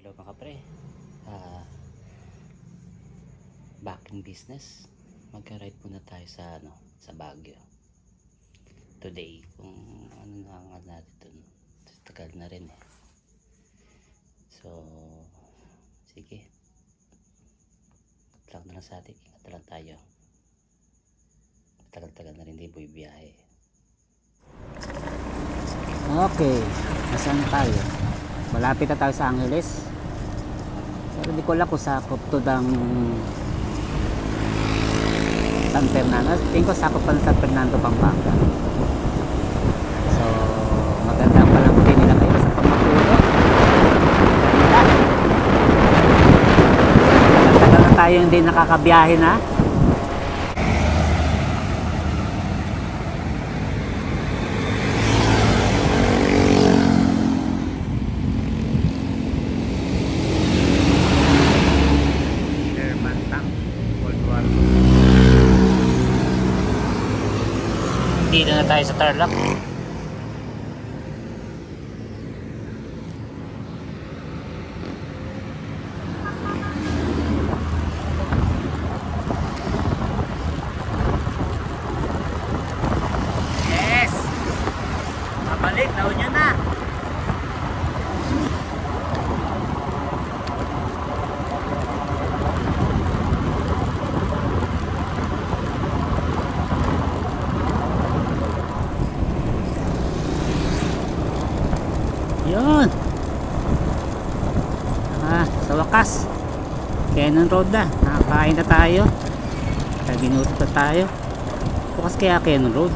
Hello mga pre, back in business. Magka-ride muna tayo sa Baguio today. Kung ano na nga natin, tagal na rin eh. So sige, vlog na lang sa atin. Ingat na lang tayo, tagal-tagal na rin di buhay-biyahe. Okay, nasaan tayo? Malapit na tayo sa Angeles. Pero hindi ko alam kung sakop to ng San Fernando. Tingin ko sakop pa ng San Fernando, Pampanga. So maganda pa lang din nila kayo sa Pamatulo. Tagal na tayo hindi nakakabiyahe na. Dito na tayo sa Tarlac. Yes! Mabalik, daw nyo na. Yun. Sa wakas Cannon Road na. Nakakain na tayo. Ginutot na tayo. Bukas kaya Cannon Road.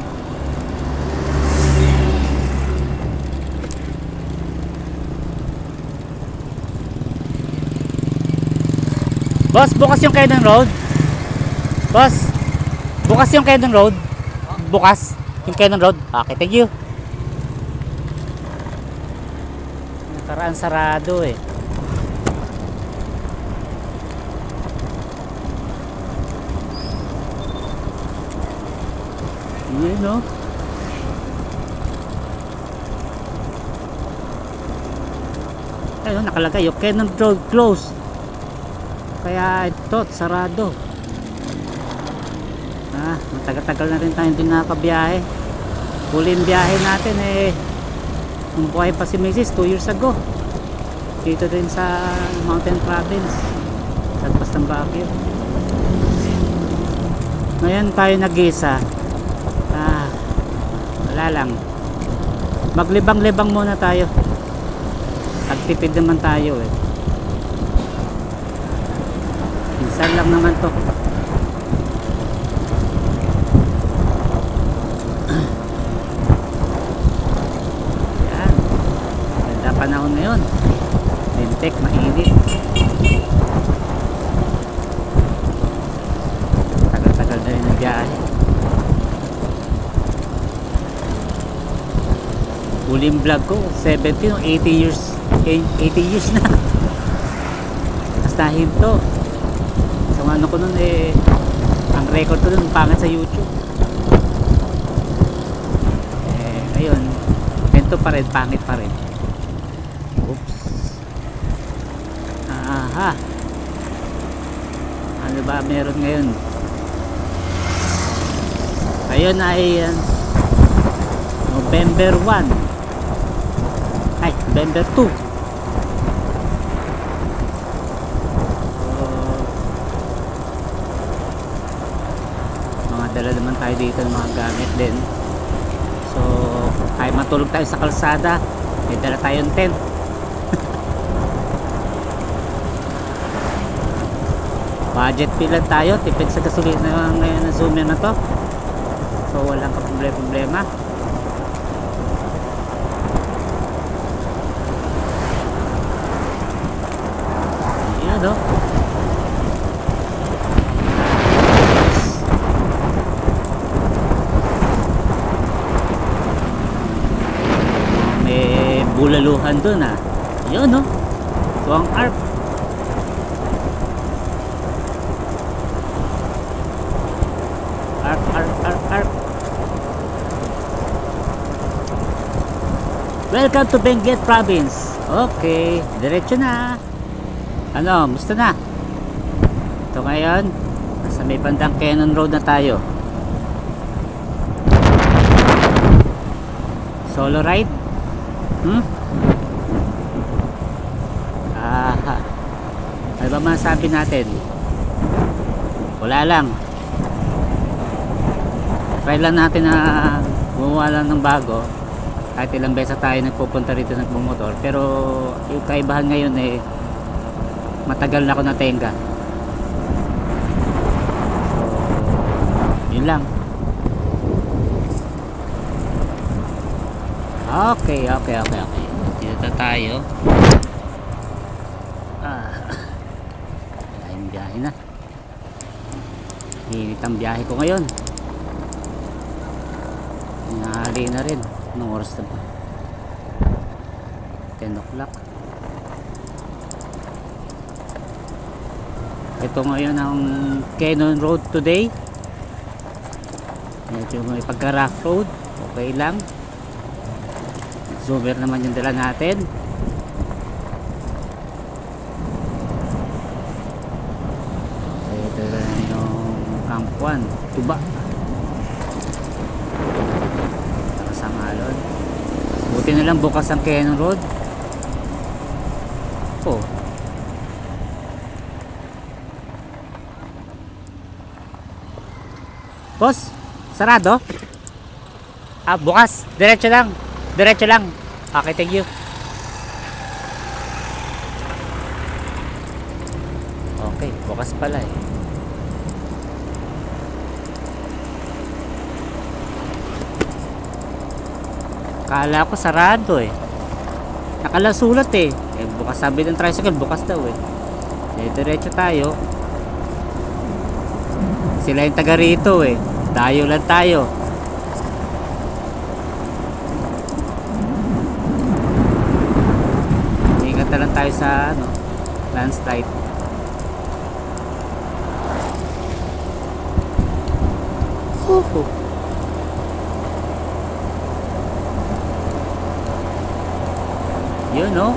Boss, bukas yung Cannon Road. Boss, bukas yung Cannon Road. Bukas yung Cannon Road. Okay, thank you. Nakaraan sarado eh. Yun no. Ayun, nakalagay yung Cannon Road close. Kaya ito sarado. Matagal-tagal na rin tayo hindi nakabiyahe. Huling biyahe natin eh nung buhay pa si Mrs. 2 years ago dito din sa Mountain Province, lagpas ng Baguio. Ngayon tayo nag-isa. Wala lang, maglibang-libang muna tayo. Nagtipid naman tayo eh. Minsan lang naman to. Panahon ngayon lintik, mainit, tagal-tagal na rin nagbiyahe. Huling vlog ko 70 o 80 years na. Mas nahinto. So ano ko nun eh, ang record ko nun pangit sa YouTube eh. Ngayon ganito pa rin, pangit pa rin. Oops. Ano ba meron ngayon? Ayun ay November 1. Ay, November 2. Mga dala naman tayo dito ng mga gamit din. So, kahit matulog tayo sa kalsada, may dala tayong tent. Budget fee lang tayo, tipid sa gasolina ngayon na Zoomer na to. So walang problema. Yan o. May bulaluhan dun ah. Yun o. Tuwang ARP. Arp. Welcome to Benguet Province. Okay, diretso na. Ano, musta na? Ito ngayon, nasa may bandang Cannon Road na tayo. Solo ride? Ano ba masabi natin? Wala lang. Try lang natin na gumawa lang ng bago. Kahit ilang beses tayo nagpupunta rito nagmumotor. Pero yung kaibahan ngayon eh, matagal na ako natenga. So, yun lang. Okay. Dito tayo. Maraming biyahe na. Init ang biyahe ko ngayon. Nahali na rin. Anong oras na ba? 10 o'clock. Ito ngayon ang Cannon Road today. Medyo may pagka-rough road. Okay lang. Zoomer naman yung dala natin. Ito rin yung Kampuan, Tuba. Nakasangalon. Buti na lang bukas ang Cannon Road. Oh. Boss, sarado? Bukas. Diretso lang. Okay, thank you. Okay, bukas pala eh. Kala ko sarado eh. Nakalasulat eh. Bukas sabi ng tricycle, bukas daw eh. Diretso tayo. Sila yung taga rito eh. Dayo lang tayo. Ingat na lang tayo sa landslide. Yun no.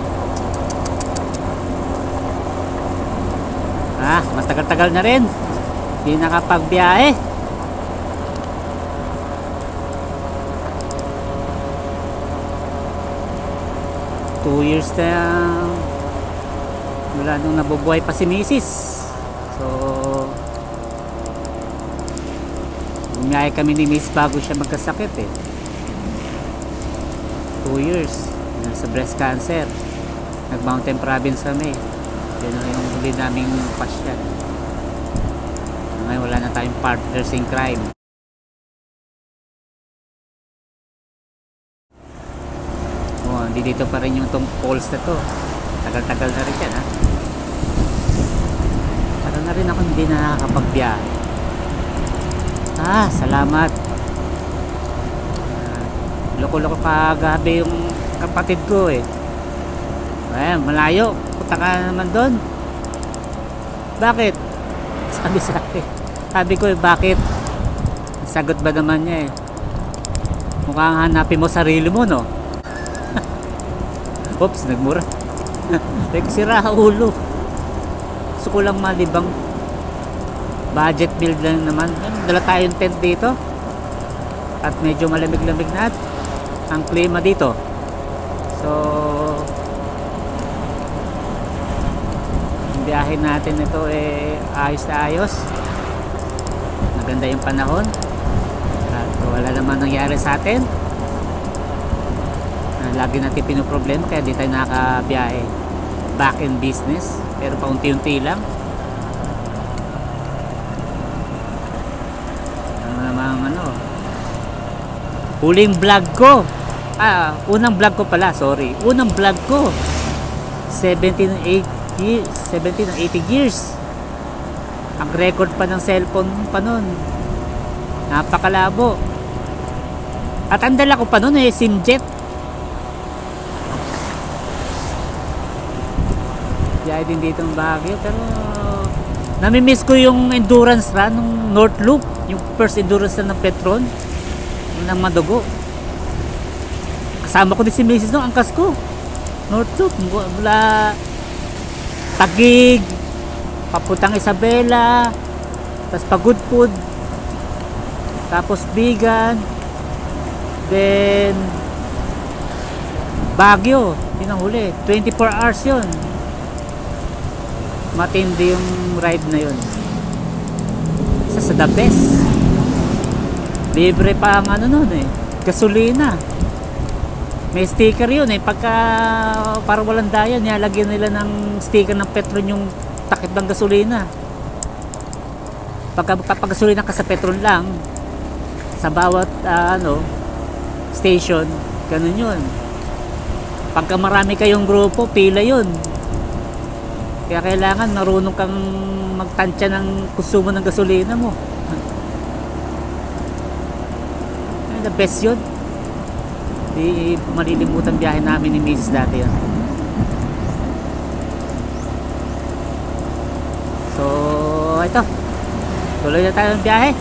Matagal-tagal na rin. Hindi nakapagbiyahe. Two years na mula nung nabubuhay pa si Mrs. So bumiyahe kami ni Miss bago siya magkasakit eh. 2 years sa breast cancer. Nag Mountain Province kami. Yun yung huli naming pasyal. Ngayon wala na tayong partners in crime. Hindi dito pa rin yung tong poles na to. Tagal-tagal na rin yan ha. Tagal na rin ako hindi na nakakapagbiyahe. Salamat. Loko-loko kagabi yung kapatid ko eh. Ayan, malayo. Punta ka naman doon. Bakit? Sabi sa akin. Sabi ko eh, bakit? Sagot ba naman niya eh. Mukhang hanapin mo sarili mo no? Oops, nagmura. Nagsira ulo. Gusto ko lang malibang. Budget build lang naman. Dala tayong tent dito. At medyo malamig-lamig na ang klima dito. So ang biyahe natin ito eh ayos na ayos. Maganda yung panahon. At wala naman nangyari sa atin. Lagi natin pinoproblema kaya di tayo nakakabiyahe. Back in business. Pero paunti-unti lang. Huling vlog ko. Unang vlog ko pala, sorry. Unang vlog ko. 17 and 18 years. Ang record pa ng cellphone pa nun. Napakalabo. At ang dala ko pa nun eh, Simjet. Diyan din dito ang Baguio. Pero namimiss ko yung endurance run ng North Loop. Yung first endurance run ng Petron. Ng Madugo. Kasama ko din si Mrs. no, angkas ko. North Loop mula Taguig, papuntang Isabela, tapos Pagudpud, tapos Bigan, then Baguio. Yun ang huli, 24 hours yun. Matindi yung ride na yun. Isa sa the best. Libre pa ang ano nun eh, gasolina. May sticker yun eh, pagka para walang daya, nilalagyan nila ng sticker ng Petron yung takip ng gasolina. Pagka gasolina ka sa Petron lang, sa bawat station, ganun yun. Pagka marami kayong grupo, pila yun. Kaya kailangan marunong kang magtansya ng konsumo ng gasolina mo. The best yun. Di malilimutan biyahe namin ni Mrs. dati yun. So ito, tuloy na tayo ng biyahe.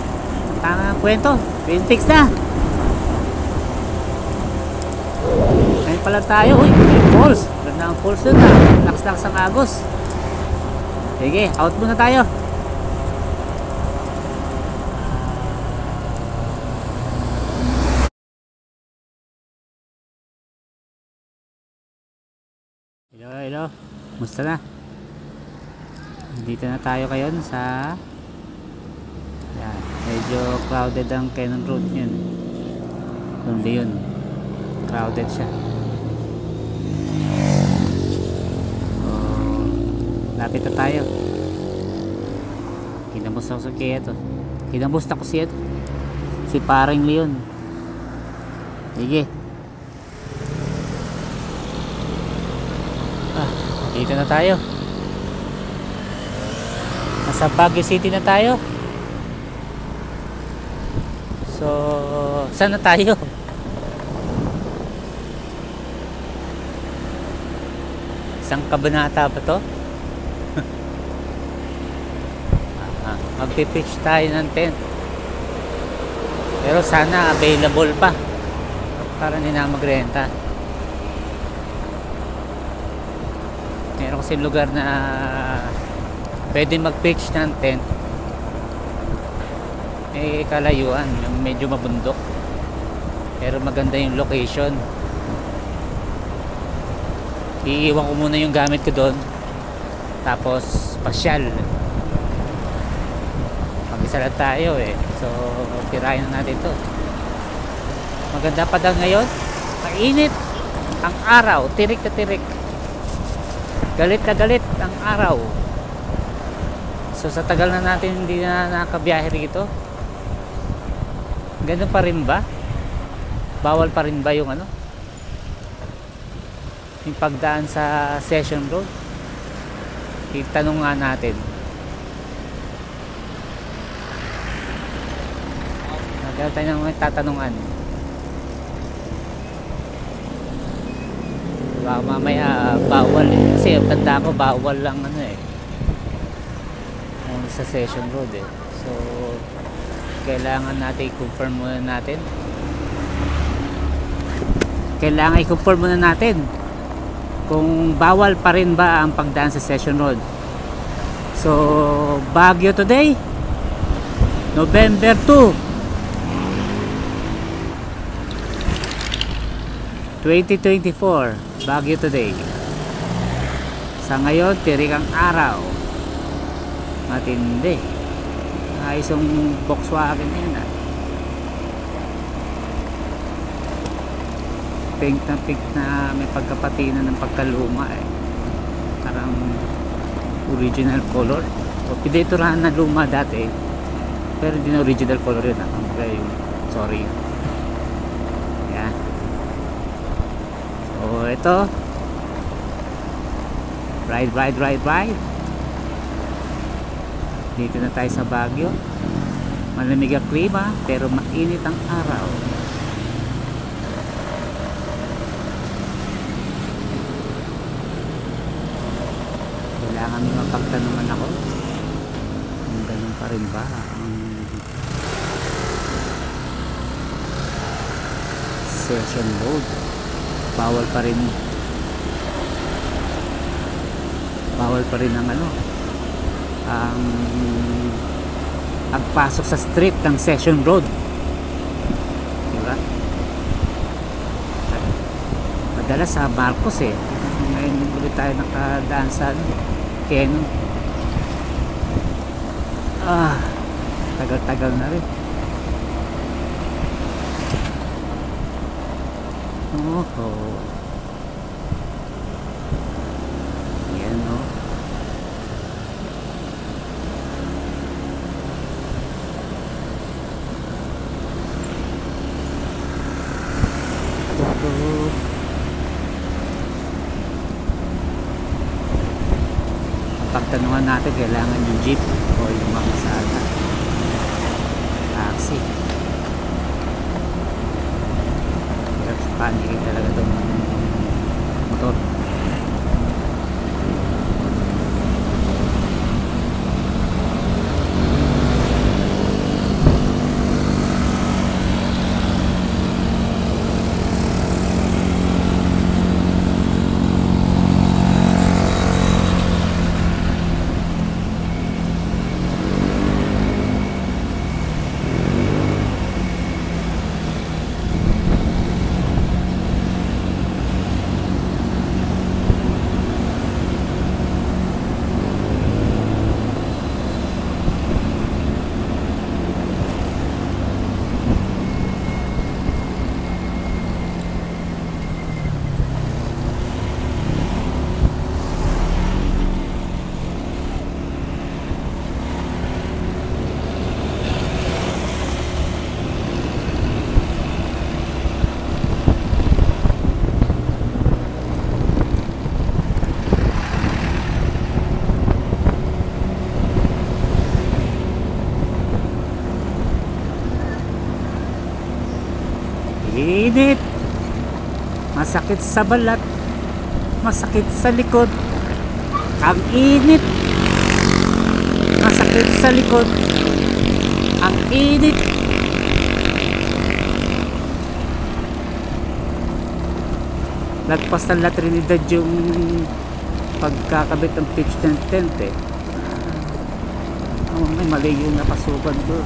Tama kwento, Twin Peaks na. Ngayon pala tayo. Uy, falls. Ganda ang falls dun ha. Lakas-lakas ang agos. Sige, out muna tayo. Hello, musta na? Dito na tayo ngayon sa yan, medyo crowded ang Cannon Road yun. Only yun, crowded siya. So, lapit na tayo. Kinamusta ko sa kaya to. Kinamusta ko siya to. Si paring Leon. Sige. Dito na tayo. Nasa Baguio City na tayo. So, saan na tayo? Isang kabanata ba to? Magpipitch tayo ng tent. Pero sana available pa para hindi na magrenta. Meron kasi lugar na pwede mag-pitch ng tent, eh kalayuan, yung medyo mabundok, pero maganda yung location. Iiwan ko muna yung gamit ko doon, tapos pasyal. Mag-isa lang tayo eh, so tirahin na natin to. Maganda pa daw ngayon, mainit ang araw, tirik na tirik. Galit na galit ang araw. So sa tagal na natin hindi na nakabiyahe rito, ganun pa rin ba? Bawal pa rin ba yung yung pagdaan sa Session Road? Itanong nga natin. Magkakaroon tayo ng mga tatanungan. Baka mamaya bawal eh. Kasi tanda ko bawal lang sa Session Road eh. So kailangan natin i-confirm muna natin. Kailangan i-confirm muna natin kung bawal pa rin ba ang pagdaan sa Session Road. So Baguio today, November 2 2024, Baguio today. Sa ngayon, tirik ang araw. Matindi. Ayos yung Volkswagen na yun Pink na may pagkapatina ng pagkaluma eh. Parang original color. O piniturahan na luma dati, pero hindi na original color yun sorry. Yan. So ito, ride. Dito na tayo sa Baguio. Malamig ang klima pero mainit ang araw. Kailangan may mapagtanungan ako kung ganun pa rin ba ang Session Road. Bawal pa rin bawal pa rin ang ang pagpasok sa street ng Session Road, diba? Madalas sa Marcos ngayon ulit tayo nakadaan sa Quezon. Tagal-tagal na rin. Yan pagtanungan natin kailangan yung jeep o yung makasada taxi. Hirap sa panikin talaga itong motor. Init, masakit sa balat, masakit sa likod. Ang init, masakit sa likod. Ang init. Lagpas ng La Trinidad yung pagkakabit ng pitch ng tent may mali yung napasukan doon.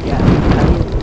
Yan, ayun.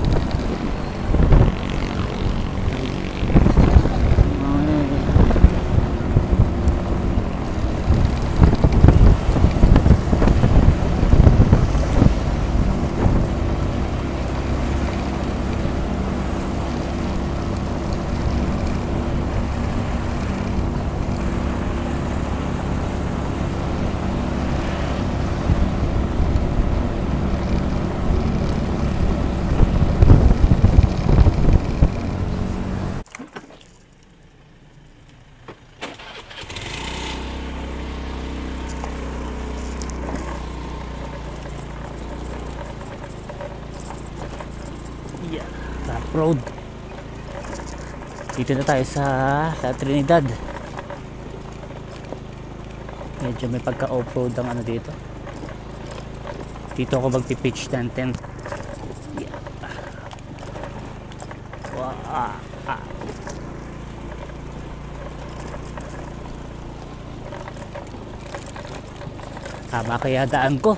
Road. Dito na tayo sa Trinidad. Medyo may pagka off-road ang dito. Dito ako magpipitch ng tent. Tama kaya daan ko.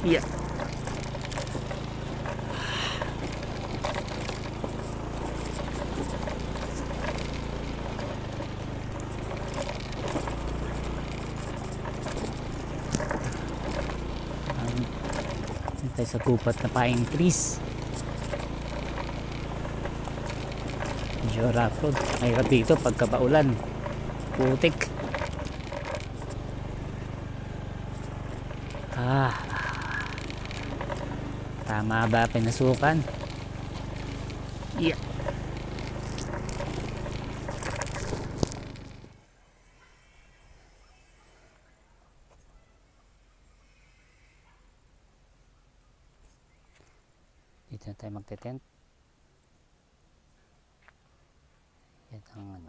Yeah. Tayo sa gupat na pine trees. Medyo rough road. Mahirap dito pagka paulan. Putik. Tama ba pinasukan? Yeah. Dito na tayo magte-tent. Yan ang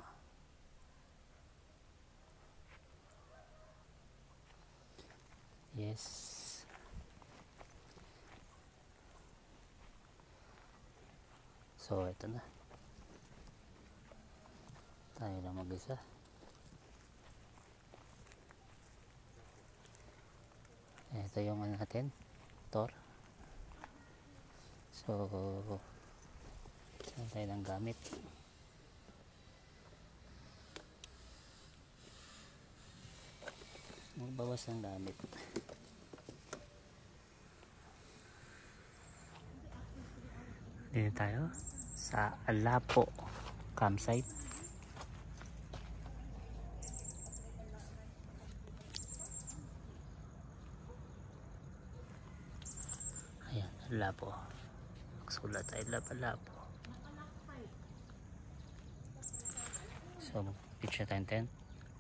Yes. So ito na. Tayo lang mag-isa. Ito yung ano natin, Tor. So saan tayo ng gamit? Magbawas ng gamit. Dito tayo sa Alapo campsite. Ayan, Alapo. Magsulat tayo Alapo. So pitch na tayong tent.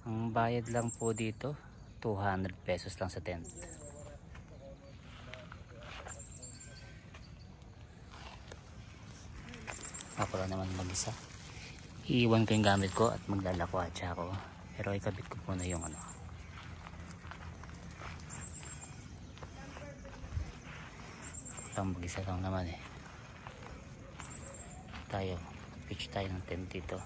Ang bayad lang po dito 200 pesos lang sa tent. Ako lang naman mag-isa. Iiwan ko yung gamit ko at maglalakwatsya ako. Pero ikabit ko muna yung ano. Lang mag-isa lang naman eh. Tayo, pitch tayo ng tent dito.